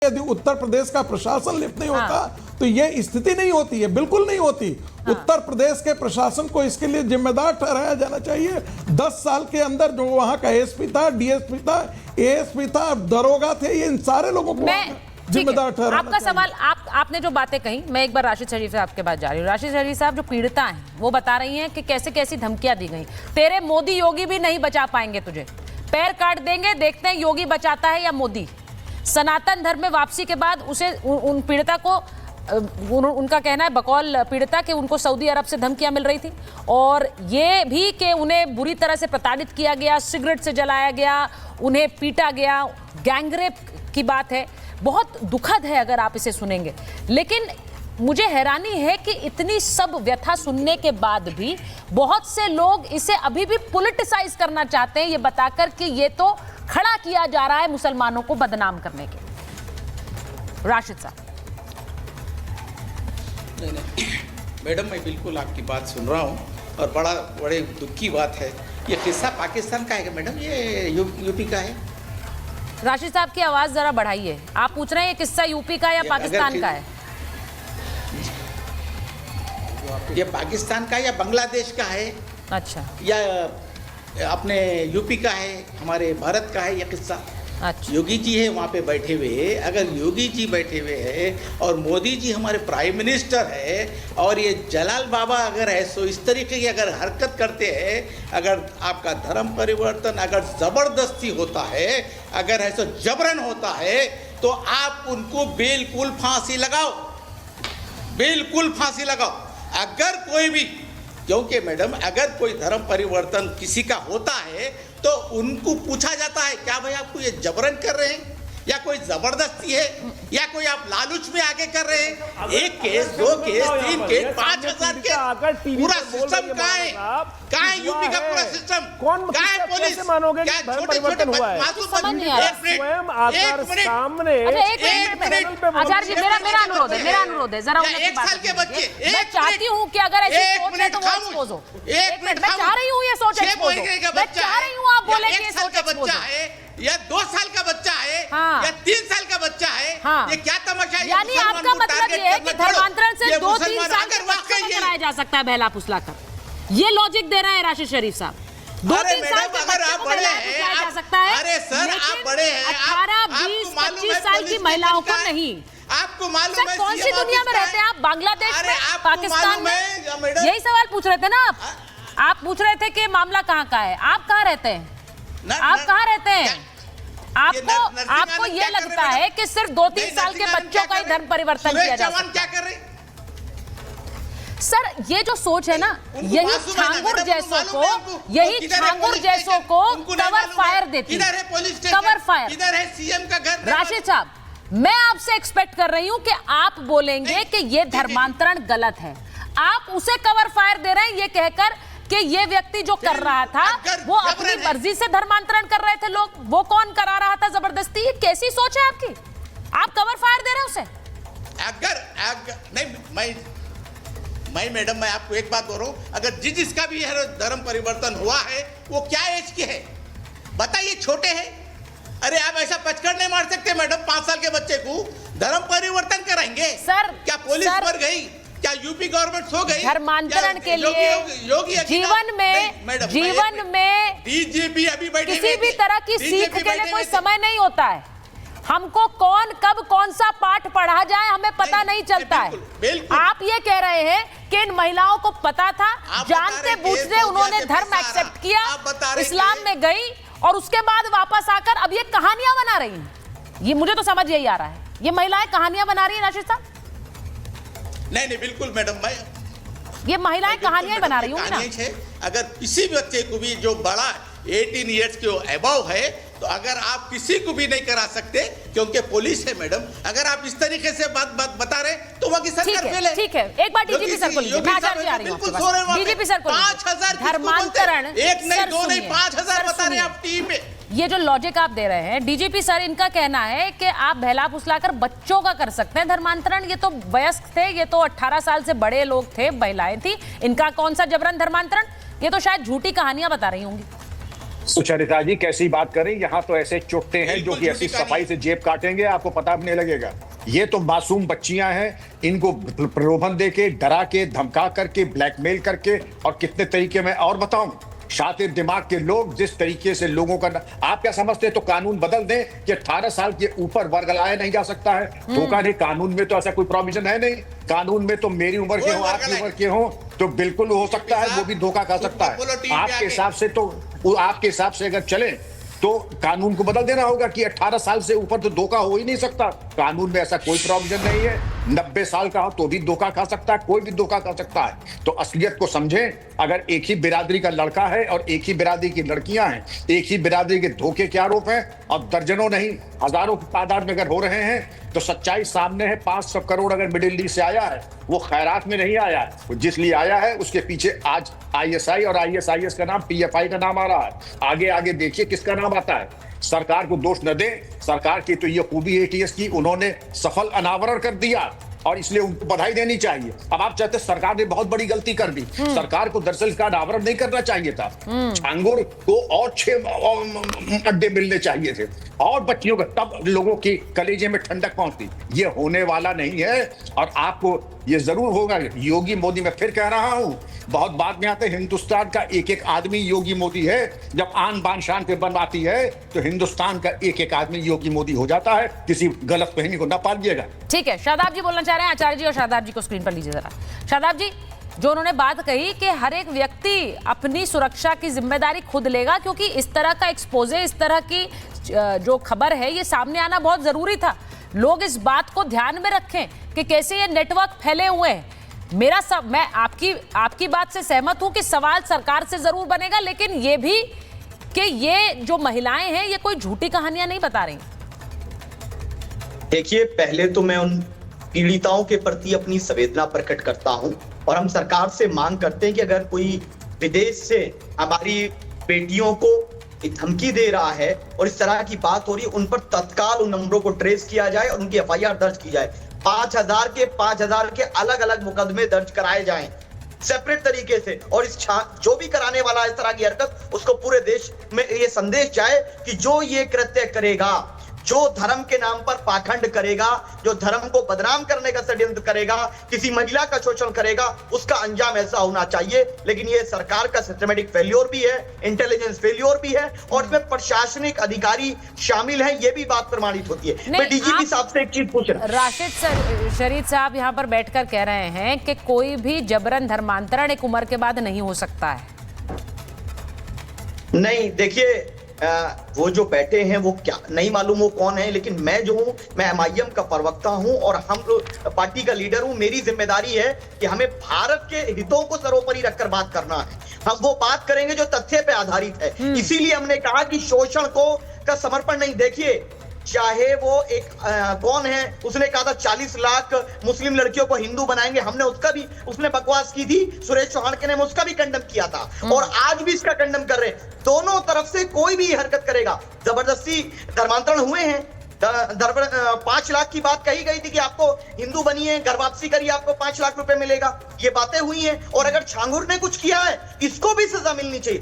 यदि उत्तर प्रदेश का प्रशासन लिप्त नहीं होता तो ये स्थिति नहीं होती है, बिल्कुल नहीं होती। उत्तर प्रदेश के प्रशासन को इसके लिए जिम्मेदार ठहराया जाना चाहिए। 10 साल के अंदर जो वहां का एसपी था, डीएसपी था, एएसपी था, दरोगा थे, ये इन सारे लोगों को जिम्मेदार ठहराना आपका सवाल, आपने जो बातें कही, मैं एक बार राशिद शरीफ साहब के पास जा रही हूँ। राशिद शरीफ साहब जो पीड़िता हैं वो बता रही हैं कि कैसे कैसी धमकियां दी गई। तेरे मोदी योगी भी नहीं बचा पाएंगे तुझे, पैर काट देंगे, देखते हैं योगी बचाता है या मोदी। सनातन धर्म में वापसी के बाद उसे उन पीड़िता को उनका कहना है, बकौल पीड़िता, कि उनको सऊदी अरब से धमकियां मिल रही थी और ये भी कि उन्हें बुरी तरह से प्रताड़ित किया गया, सिगरेट से जलाया गया, उन्हें पीटा गया, गैंगरेप की बात है। बहुत दुखद है अगर आप इसे सुनेंगे। लेकिन मुझे हैरानी है कि इतनी सब व्यथा सुनने के बाद भी बहुत से लोग इसे अभी भी पॉलिटिसाइज करना चाहते हैं, ये बताकर कि ये तो खड़ा किया जा रहा है मुसलमानों को बदनाम करने के। राशिद साहब। नहीं मैडम, मैं बिल्कुल आपकी बात सुन रहा हूँ और बड़े दुख की बात है। ये किस्सा पाकिस्तान का है क्या मैडम? ये यूपी का है? राशिद साहब की आवाज जरा बढ़ाइए। आप पूछ रहे हैं ये किस्सा यूपी का या पाकिस्तान का है? ये पाकिस्तान का या बांग्लादेश का है? अच्छा। या अपने यूपी का है, हमारे भारत का है ये किस्सा? अच्छा। योगी जी है वहाँ पे बैठे हुए। अगर योगी जी बैठे हुए हैं और मोदी जी हमारे प्राइम मिनिस्टर है और ये जलाल बाबा अगर है सो इस तरीके की अगर हरकत करते हैं, अगर आपका धर्म परिवर्तन अगर ज़बरदस्ती होता है, अगर है सो जबरन होता है, तो आप उनको बिल्कुल फांसी लगाओ, बिल्कुल फांसी लगाओ। अगर कोई भी, क्योंकि मैडम अगर कोई धर्म परिवर्तन किसी का होता है तो उनको पूछा जाता है क्या भाई आपको ये जबरन कर रहे हैं या कोई जबरदस्ती है या कोई आप लालच में आगे कर रहे हैं? 1 केस 2 केस 3 केस 5000 केस, पूरा सिस्टम कहाँ है? कहाँ है यूपी का पूरा सिस्टम? कहाँ है पुलिस? क्या छोटे-छोटे मासूम आचार्य जी, मेरा अनुरोध है जरा 1 साल के बच्चे, मैं चाहती हूँ कि अगर ऐसी सोच है तो वो एक्सपोज हो। 1 मिनट, मैं चाह रही हूँ ये सोच एक्सपोज हो। मैं चाह रही हूँ आप बोले कि ये सोच एक्सपोज है या 2 साल का बच्चा है या 3 साल का बच्चा है। ये क्या तमाशा है? यानी आपका मतलब ये है कि धर्मांतरण से 2-3 साल के बच्चों को कराया जा सकता है बहला फुसला कर? ये लॉजिक दे रहे हैं राशिद शरीफ साहब। 2-3 साल के बच्चों को बहला फुसलाया जा सकता है। अरे सर, आप बड़े हैं, 18, 20, 25 साल की महिलाओं को नहीं। आपको मालूम है कौन सी दुनिया में रहते हैं आप? बांग्लादेश में, पाकिस्तान में? यही सवाल पूछ रहे थे ना आप पूछ रहे थे कि मामला कहाँ का है। आप कहाँ रहते हैं? आप कहाँ रहते हैं? आपको ये लगता है कि सिर्फ 2-3 साल के बच्चों का ही धर्म परिवर्तन किया जा सकता है? क्या कर रहे? सर, ये जो सोच है ना, यही छांगुर जैसों को कवर फायर देती है। Cover fire. इधर है सीएम का घर। राशिद साहब, मैं आपसे एक्सपेक्ट कर रही हूं कि आप बोलेंगे कि ये धर्मांतरण गलत है। आप उसे कवर फायर दे रहे हैं ये कहकर कि ये व्यक्ति जो कर रहा था वो अपनी मर्जी से धर्मांतरण कर रहे थे लोग, वो कौन करा रहा था जबरदस्ती? ये कैसी सोच है आपकी? आप कवर फायर दे रहे हैं उसे। अगर नहीं, मैं मैडम, मैं आपको एक बात बोल रहा हूं, अगर जिसका भी धर्म परिवर्तन हुआ है वो क्या एज के है बताइए? छोटे हैं। अरे आप ऐसा पचकर नहीं मार सकते मैडम। 5 साल के बच्चे को धर्म परिवर्तन कराएंगे? सर, क्या पुलिस मर गई? क्या यूपी गवर्नमेंट सो गई? धर्मांतरण के लिए जीवन में डीजीपी अभी बैठे, किसी भी तरह की सीख के लिए कोई समय नहीं होता है। हमको कौन कब कौन सा पाठ पढ़ा जाए हमें पता नहीं चलता है। आप ये कह रहे हैं कि इन महिलाओं को पता था, जानते बूझते उन्होंने धर्म एक्सेप्ट किया, इस्लाम में गई और उसके बाद वापस आकर अब ये कहानियां बना रही हैं। ये मुझे तो समझ यही आ रहा है, ये महिलाएं कहानियां बना रही हैं राशिद साहब। नहीं बिल्कुल मैडम, ये महिलाएं कहानियां बना रही होंगी ना। अगर किसी बच्चे को भी जो बड़ा 18 इयर्स के अबव है तो अगर आप किसी को भी नहीं करा सकते क्योंकि पुलिस है मैडम। अगर आप इस तरीके से बात बता रहे तो वहाँ की सरकार फेल है। ठीक है, एक बार डीजीपी सर को लीजिए। मैं आचार्य जी आ रही हूं। डीजीपी सर को 5000 धर्मांतरण, 1 नहीं 2 नहीं 5000 बता रहे हैं आप टीम में। ये जो लॉजिक आप दे रहे हैं डीजीपी सर, इनका कहना है कि आप बहला फुसलाकर बच्चों का कर सकते हैं धर्मांतरण। ये तो वयस्क थे, ये तो 18 साल से बड़े लोग थे, महिलाएं थी, इनका कौन सा जबरन धर्मांतरण? ये तो शायद झूठी कहानियां बता रही होंगी। सुचरिता जी कैसी बात करें, यहाँ तो ऐसे चुटते हैं जो कि ऐसी सफाई से जेब काटेंगे आपको पता भी नहीं लगेगा। ये तो मासूम बच्चियां हैं, इनको प्रलोभन देके, डरा के, धमका करके, ब्लैकमेल करके, और कितने तरीके में और बताऊं। शातिर दिमाग के लोग जिस तरीके से लोगों का, आप क्या समझते हैं तो कानून बदल दें कि 18 साल के ऊपर वर्ग लाया नहीं जा सकता है? धोखा नहीं, कानून में तो ऐसा कोई प्रोविजन है नहीं। कानून में तो मेरी उम्र के हो, आपकी उम्र के हो, तो बिल्कुल हो सकता है, वो भी धोखा खा सकता है। आपके हिसाब से तो, आपके हिसाब से अगर चले तो कानून को बदल देना होगा कि 18 साल से ऊपर तो धोखा हो ही नहीं सकता। कानून में ऐसा कोई प्रोविजन नहीं है। 90 साल का हो तो भी धोखा खा सकता है, कोई भी धोखा खा सकता है। तो असलियत को समझें। अगर एक ही बिरादरी का लड़का है और एक ही बिरादरी की लड़कियां हैं, एक ही बिरादरी के धोखे के आरोप हैं और दर्जनों नहीं हजारों की तादाद में अगर हो रहे हैं, तो सच्चाई सामने है। 500 करोड़ अगर मिडिल ईस्ट से आया है, वो खैरात में नहीं आया है, वो जिस लिए आया है उसके पीछे आज ISI और ISIS का नाम, PFI का नाम आ रहा है। आगे आगे देखिए किसका नाम आता है। सरकार को दोष न दें, सरकार की तो ये खूबी ATS की, उन्होंने सफल अनावरण कर दिया और इसलिए उनको बधाई देनी चाहिए। अब आप चाहते सरकार ने बहुत बड़ी गलती कर दी। सरकार को दरअसल इसका अनावरण नहीं करना चाहिए था। छांगुर को और 6 अड्डे मिलने चाहिए थे और बच्चियों को, तब लोगों की कलेजे में ठंडक पहुंचती। ये होने वाला नहीं है और आपको ये जरूर होगा। योगी मोदी, मैं फिर कह रहा हूं, बहुत बाद में आते, हिंदुस्तान का एक एक आदमी योगी मोदी है। जब आन बान शान पे बन आती है तो हिंदुस्तान का एक एक आदमी योगी मोदी हो जाता है। किसी गलत फहमी को ना पालिएगा। ठीक है, शादाब जी बोलना चाह रहे हैं। आचार्य जी और शादाब जी को स्क्रीन पर लीजिए जरा। शादाब जी, जो उन्होंने बात कही कि हर एक व्यक्ति अपनी सुरक्षा की जिम्मेदारी खुद लेगा, क्योंकि इस तरह का एक्सपोजे, इस तरह की जो खबर है, ये सामने आना बहुत जरूरी था। लोग इस बात को ध्यान में रखें कि कैसे ये नेटवर्क फैले हुए हैं। मैं आपकी बात से सहमत हूं कि सवाल सरकार से जरूर बनेगा, लेकिन ये भी कि ये जो महिलाएं हैं ये कोई झूठी कहानियां नहीं बता रही। देखिए, पहले तो मैं उन पीड़िताओं के प्रति अपनी संवेदना प्रकट करता हूं और हम सरकार से मांग करते हैं कि अगर कोई विदेश से हमारी बेटियों को धमकी दे रहा है और इस तरह की बात हो रही है, उन पर तत्काल उन नंबरों को ट्रेस किया जाए और उनकी FIR दर्ज की जाए। 5,000 के अलग अलग मुकदमे दर्ज कराए जाएं सेपरेट तरीके से, और इस जो भी कराने वाला इस तरह की हरकत, उसको पूरे देश में ये संदेश जाए कि जो ये कृत्य करेगा, जो धर्म के नाम पर पाखंड करेगा, जो धर्म को बदनाम करने का षड्यंत्र करेगा, किसी महिला का शोषण करेगा, उसका अंजाम ऐसा होना चाहिए। लेकिन ये सरकार का सिस्टमैटिक फेल्योर भी है, इंटेलिजेंस फेल्योर भी है और इसमें प्रशासनिक अधिकारी शामिल हैं, ये भी बात प्रमाणित होती है। मैं DGP साहब से एक चीज पूछ रहा हूं। राशिद शरीफ साहब यहाँ पर बैठकर कह रहे हैं कि कोई भी जबरन धर्मांतरण एक उम्र के बाद नहीं हो सकता है। नहीं, देखिए, वो जो बैठे हैं वो क्या नहीं मालूम वो कौन है, लेकिन मैं जो हूं, मैं MIM का प्रवक्ता हूं और हम पार्टी का लीडर हूं। मेरी जिम्मेदारी है कि हमें भारत के हितों को सर्वोपरि रखकर बात करना है। हम वो बात करेंगे जो तथ्य पे आधारित है। इसीलिए हमने कहा कि शोषण का समर्पण नहीं। देखिए, चाहे वो एक कौन है, उसने कहा था 40 लाख मुस्लिम लड़कियों को हिंदू बनाएंगे, हमने उसका भी, उसने बकवास की थी, सुरेश चौहान के ने उसका भी कंडम किया था और आज भी इसका कंडम कर रहे हैं। दोनों तरफ से कोई भी हरकत करेगा, जबरदस्ती धर्मांतरण हुए हैं। 5 लाख की बात कही गई थी कि आपको हिंदू बनिए, घर वापसी करिए, आपको 5 लाख रुपए मिलेगा, ये बातें हुई हैं। और अगर छांगुर ने कुछ किया है, इसको भी सजा मिलनी चाहिए।